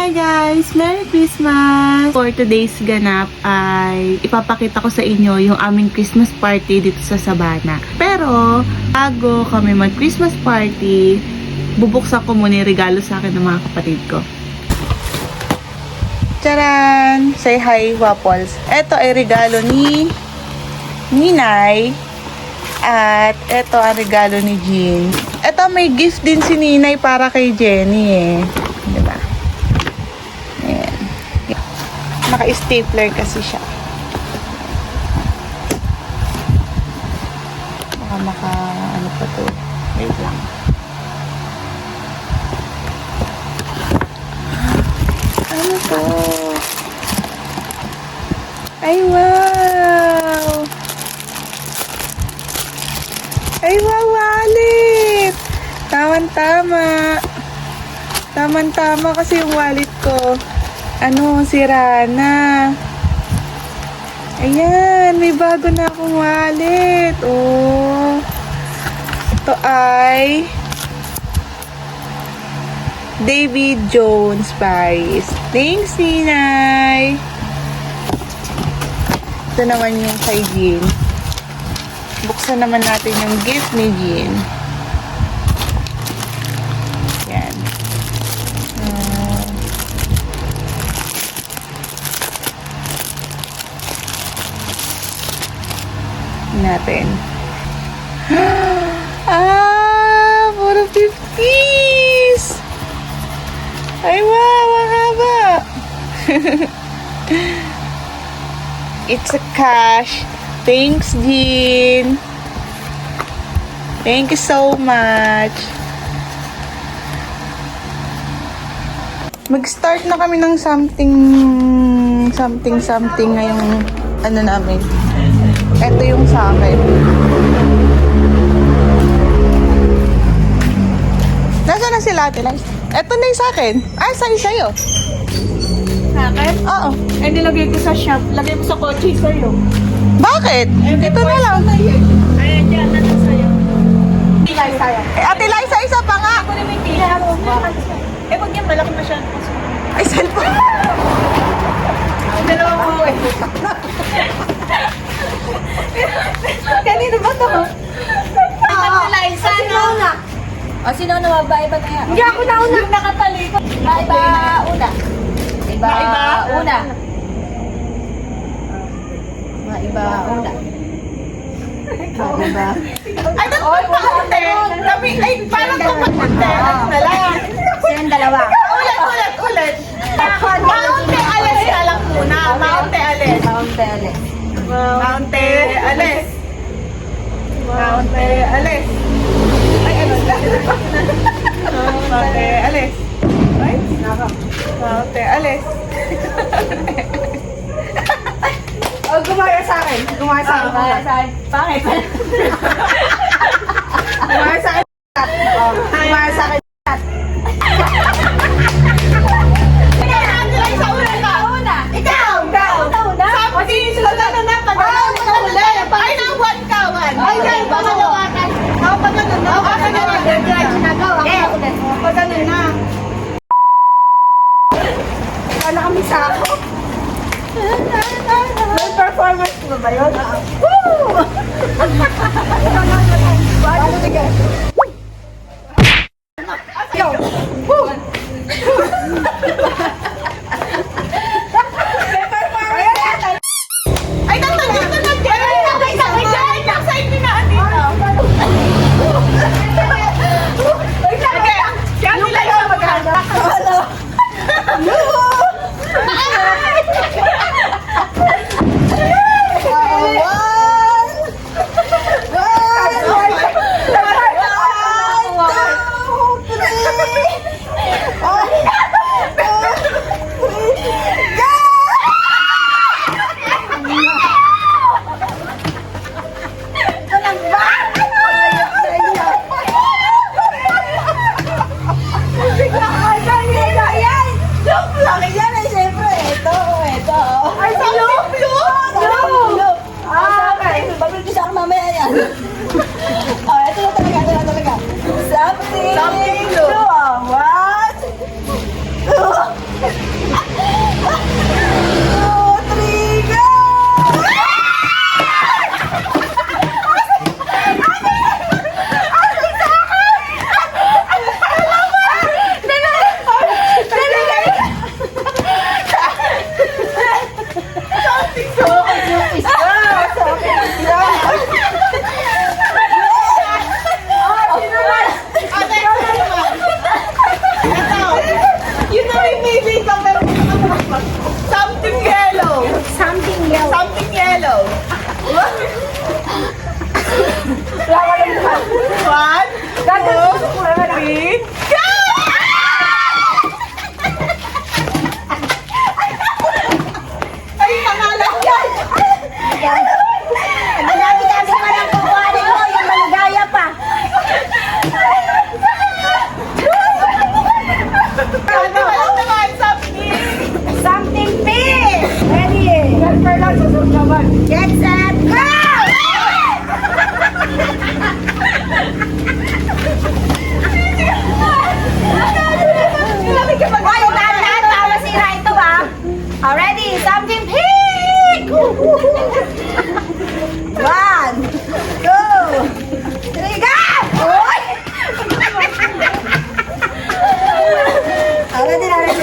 Hi guys! Merry Christmas! For today's ganap ay ipapakita ko sa inyo yung aming Christmas party dito sa Sabana. Pero, bago kami mag-Christmas party, bubuksan ko muna yung regalo sa akin ng mga kapatid ko. Charan! Say hi, Waffles. Ito ay regalo ni Ninay. At ito ang regalo ni Jean. Ito may gift din si Ninay para kay Jenny eh. Diba? Ayan. Naka-stapler kasi siya. Baka ano pa to. Wait lang. Ano to? Ay, wow! Ay, wow, wallet! Tama-tama. Tama-tama kasi yung wallet ko. Ano, sira na. Ayan, may bago na akong wallet. Oh. Ito ay David Jones Paris. Thanks, Ninay. Ito naman yung kay Jean. Buksan naman natin yung gift ni Jean. Yan. Natin. Puro 50s! Ay, wow! Ang haba! It's a cash. Thanks, Jean. Thank you so much. Mag-start na kami ng something ngayong ano namin. Ito yung sa akin. Nasaan na sila, Ate Liz? Ito na yung sa akin. Ay, sa'yo. Sa akin? Oo. Eh, nilagay ko sa shop. Lagay mo sa kotse sa'yo. Bakit? Ito na lang. Ayan, dyan. Nandun sa'yo. Tilay sa'yo. Ate Liza, isa pa nga. Ako na may tilay. Eh, wag yan. Malaki masyado. Ay, cellphone. Dalawa mo eh. Kanino ba to? Tilay, sana. O, sino na mabaiba na yan? Hindi ako nauna. Nakatalikot. Maiba una. Maiba una. Maiba una. Maiba. Ay, nagpunta kami. Ay, parang kapagpunta. Na lang. Silang dalawa. Ulit. Maunte alis na lang muna. Maunte alis. Maunte alis. Maunte alis. Maunte alis. Ay, ano na? Maunte alis. Ay, maunte alis. Oh, gumaya sa akin. Gumaya sa akin. Pangit. Gumaya sa akin. Gumaya sa akin. Ikaw! Sabi, sila na pag-alam na uli. Ay, nawan ka, wan. Ay, yan, pangalawa ka. Oo, pag-alam na. Oo, pag-alam na. Ano kami sa ako? May performance mo ba yun? Woo! Paano sige? Yo! Woo! Ay, tatanggal na lang dyan. Ay, nasa ipinaan dito. Okay, kaya nila yung maghanda.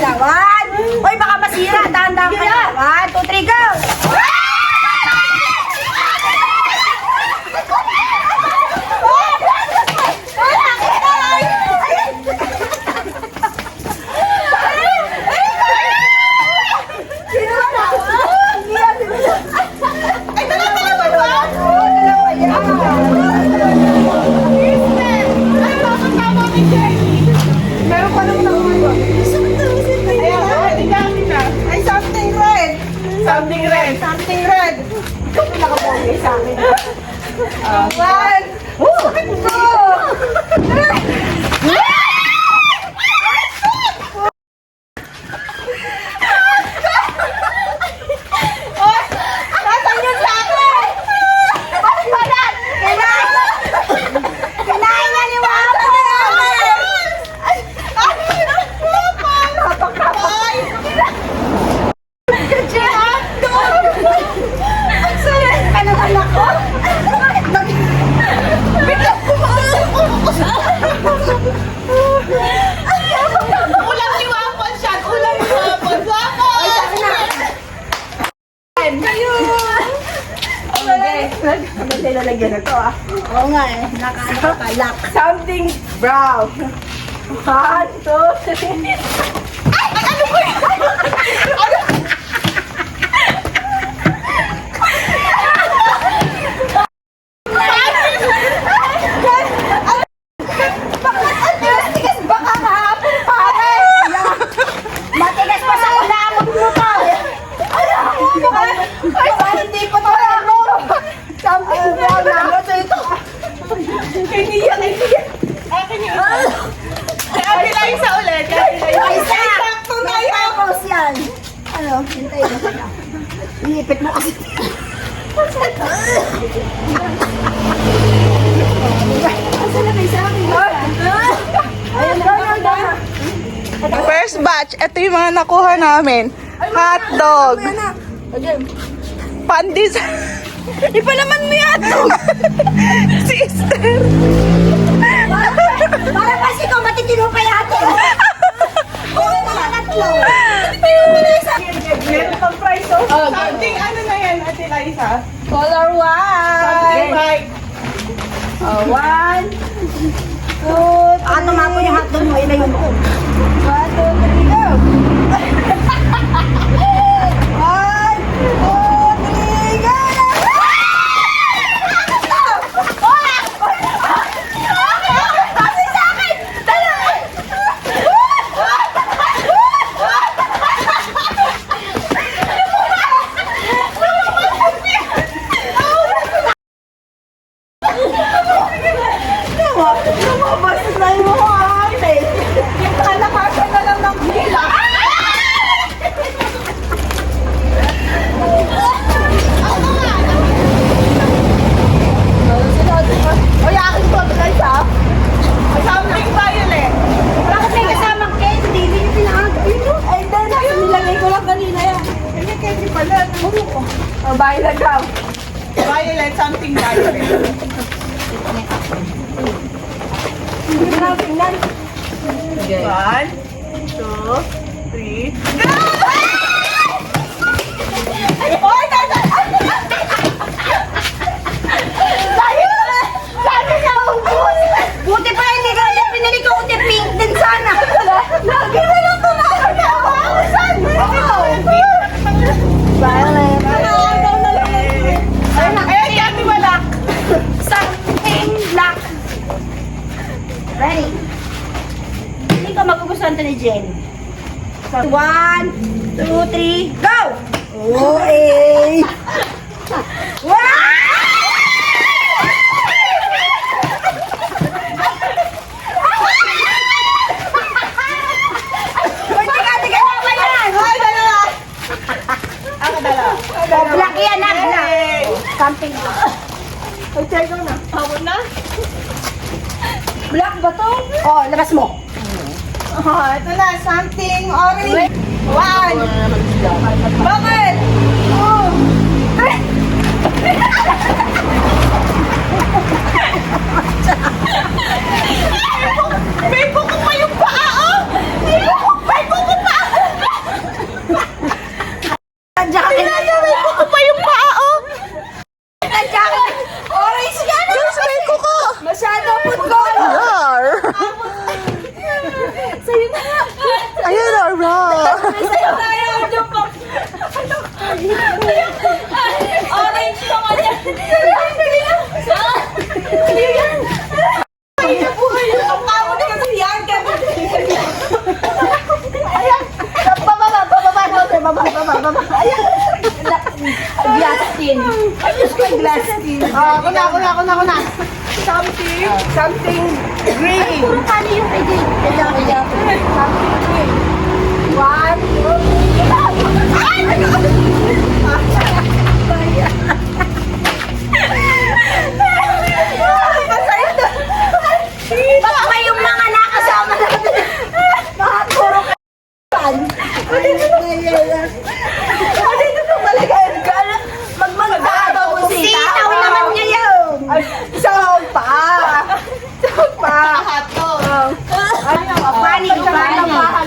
Kaya, 1. Hoy, baka masira. Dahan-dahan kaya. 1, 2, 3, go! Meron pa naman ako ito. Ay, something red. Something red. Something red. Ikaw pinaka-bongay sa akin. One. Two. Nasaan yun sa akin? Bakit ba yan? Kinain niya ni Wapo! Napakapay! Ang sarap! Ano anak ko? Biglang ulam ni Wapon siya! Ulam ni Wapon! Wapon! Ay, sabi na! Ano tayo lalagyan na to ah? Oo nga eh. Nakakalak. Something brown. 1, 2, 3. Ay! Ano ko yun? Ano? Baka kahapon pare! Matigas pa sa ulamot mo to. Ay, hindi pa to ako! Something brown na ako sa ito. Kaibigan. Akin yun. Ate Liza ulit. Ay, Sakto na yun. Tapos yan. Ano? Hintay mo ka na. Iipit mo kasi. Asa na kayo sa akin? Ayun, doon. First batch, ito yung mga nakuha namin. Hotdog. Pandis. Ipa naman mo yan. Sister. Para kasi kung matitino kay ate. Oo, mga tatlo. Meron pang price oh. Something ano na yan, Ate Liza? Color white. Something white. 1, 2, 3. Baka tumapon yung hotdog mo, ina yung ko. 1, 2, 3, go! 1, 2, 3, go! Kasi sa akin! Dalawa! Lumabas na yung mga ate. Kalakasan na lang ng hila. Oy, akin to, guys ha? Something violet. Bakit may kasamang cake? Hindi yung pinakagpino. Ay, dahil nilagay ko lang kanina yan. Kanya candy pala. Oh, violet daw. Violet, something violet. Tingnan. 1, 2, 3. Oy, Lagi niya ubus! Buti pa hindi ka niya pinili ko uti pink din sana. Lagi na lang ito na nakakawasan! Violet. Nakakagaw na lang. Ayun, Kati, wala. Something black. Ready? Hindi ko magugustuhan to ni Jen. 1, 2, 3, go! Oh, eh! Wow! Black yan na, black. Something black. Ay, check ko na. Hawon na? Black ba to? Oh, labas mo. Oh, ito na. Something orange. 1. Bakit? 2. May buko pa yung paa, oh! May buko pa! Ayan. Glass skin. Ayos ko yung glass skin. Ako na. Something green. Puro kani yung pwede. Kaya. Something green. 1, 2, 3. Ay! Baka ba yung mga nakasama natin? Mga puro k***an. Dito ko talaga yung gala. Magmagdado mo sitaw naman niya yun. Saan pa? Hotdog.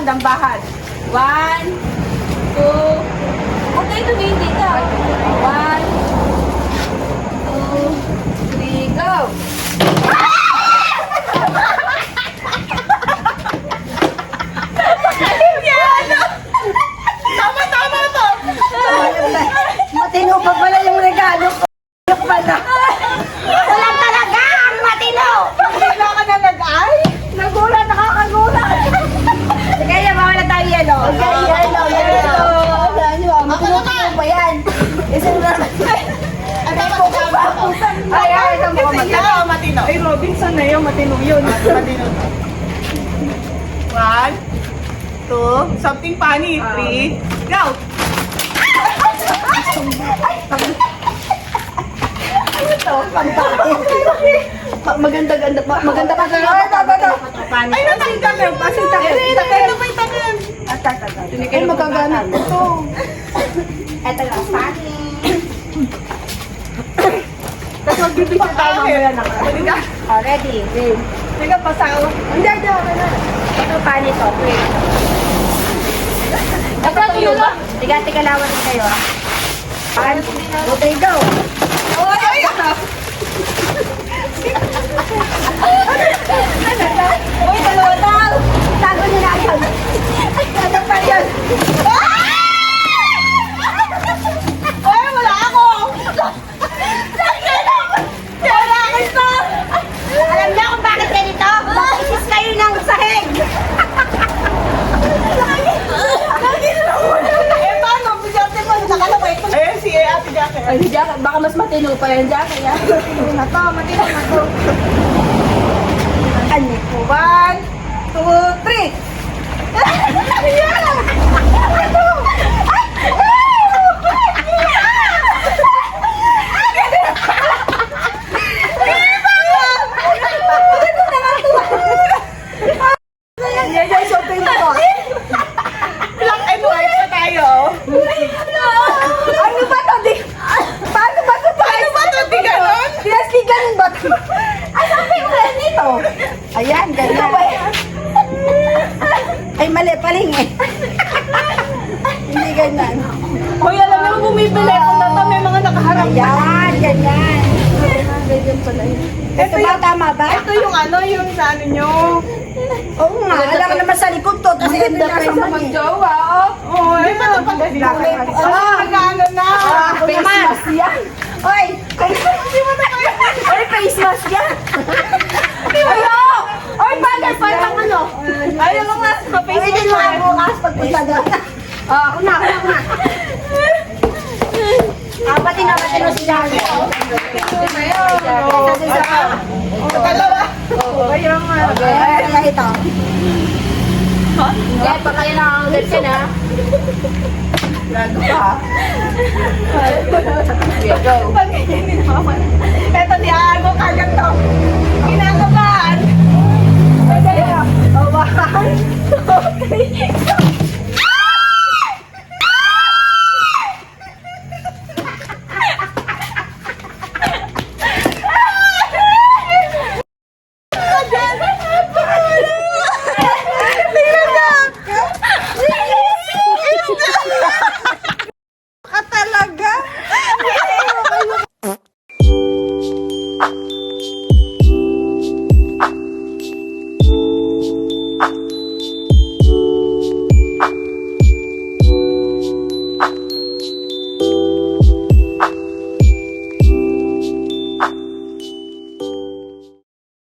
Dambahan. 1, 2. Huwag kayo tumingin dito. 1, 2, 3, go! Tama to. Matino pa pala yung regalo ko. Yung pala. Walang talaga ang matino. Wala ka na nag-ay? Nagulat, nakakagulat. Kaya mawala tayo yelo. Okay, yelo. Matino pa yan. Isang na. Ay, ito mo Matino. Ay, Robinson na yun. Matino yun. Matino. 1, 2, something funny. 3, go! Maganda pa. Ay, natanggal na. Kasi takil. Ito may takil. Ay, magagana ito. Ito lang, funny. Tapos magbibigyan tayo mamaya na. Halika. Ready? Game. Halika, pasaw. Hindi. Ito funny to. Wait. Ito tuyo ba? Tiga lawan din kayo. 1, 2, 3, go! Ay! Uy, dalawa daw! Tago niyo na yun! Ano pa yun? Ay, wala ako! Wala ako ito! Alam niyo kung bakit ganito? Bakit kayo ng sahig? Eh, paano? Bigyan mo. Nakalaway. Eh, si Ate Jackie. Ay, Jack, baka mas matino pa yan, Jack. Kaya, matino na to. Ano? 1, 2, 3. Yan, shopping ko. Black and white pa tayo. Ano ba to? Paano ba to? Paano ba ito? Di ganon? Di ganun ba to? Ay, sabi ko yan dito. Ayan, ganyan. Ay, mali, palingi. Hindi ganyan. Hoy, alam mo, bumibili ako na to. May mga nakaharap. Ayan, ganyan. Ganyan pala yun. Ito ba, tama ba? Ito yung ano, yung sa ano nyo. Oo nga, alam ko naman sa likod to. Kasi ito yung nasa mali. Jowa, oh. Oh, di ba ito pag ano na? Face mask yan. Oy, face mask yan. Ayo! Oy, bagay pa yung ano. Ayaw mo nga sa Pwede Facebook. lang bukas pagpunta doon. Ako na. Pati na si Jackie. Dalawa. Kaya ito. Kaya pa kayo nakakalit ka na. Gago pa. Go. Ito ni Ago kagad to. Kinakabahan. Oh, 1, 2, 3.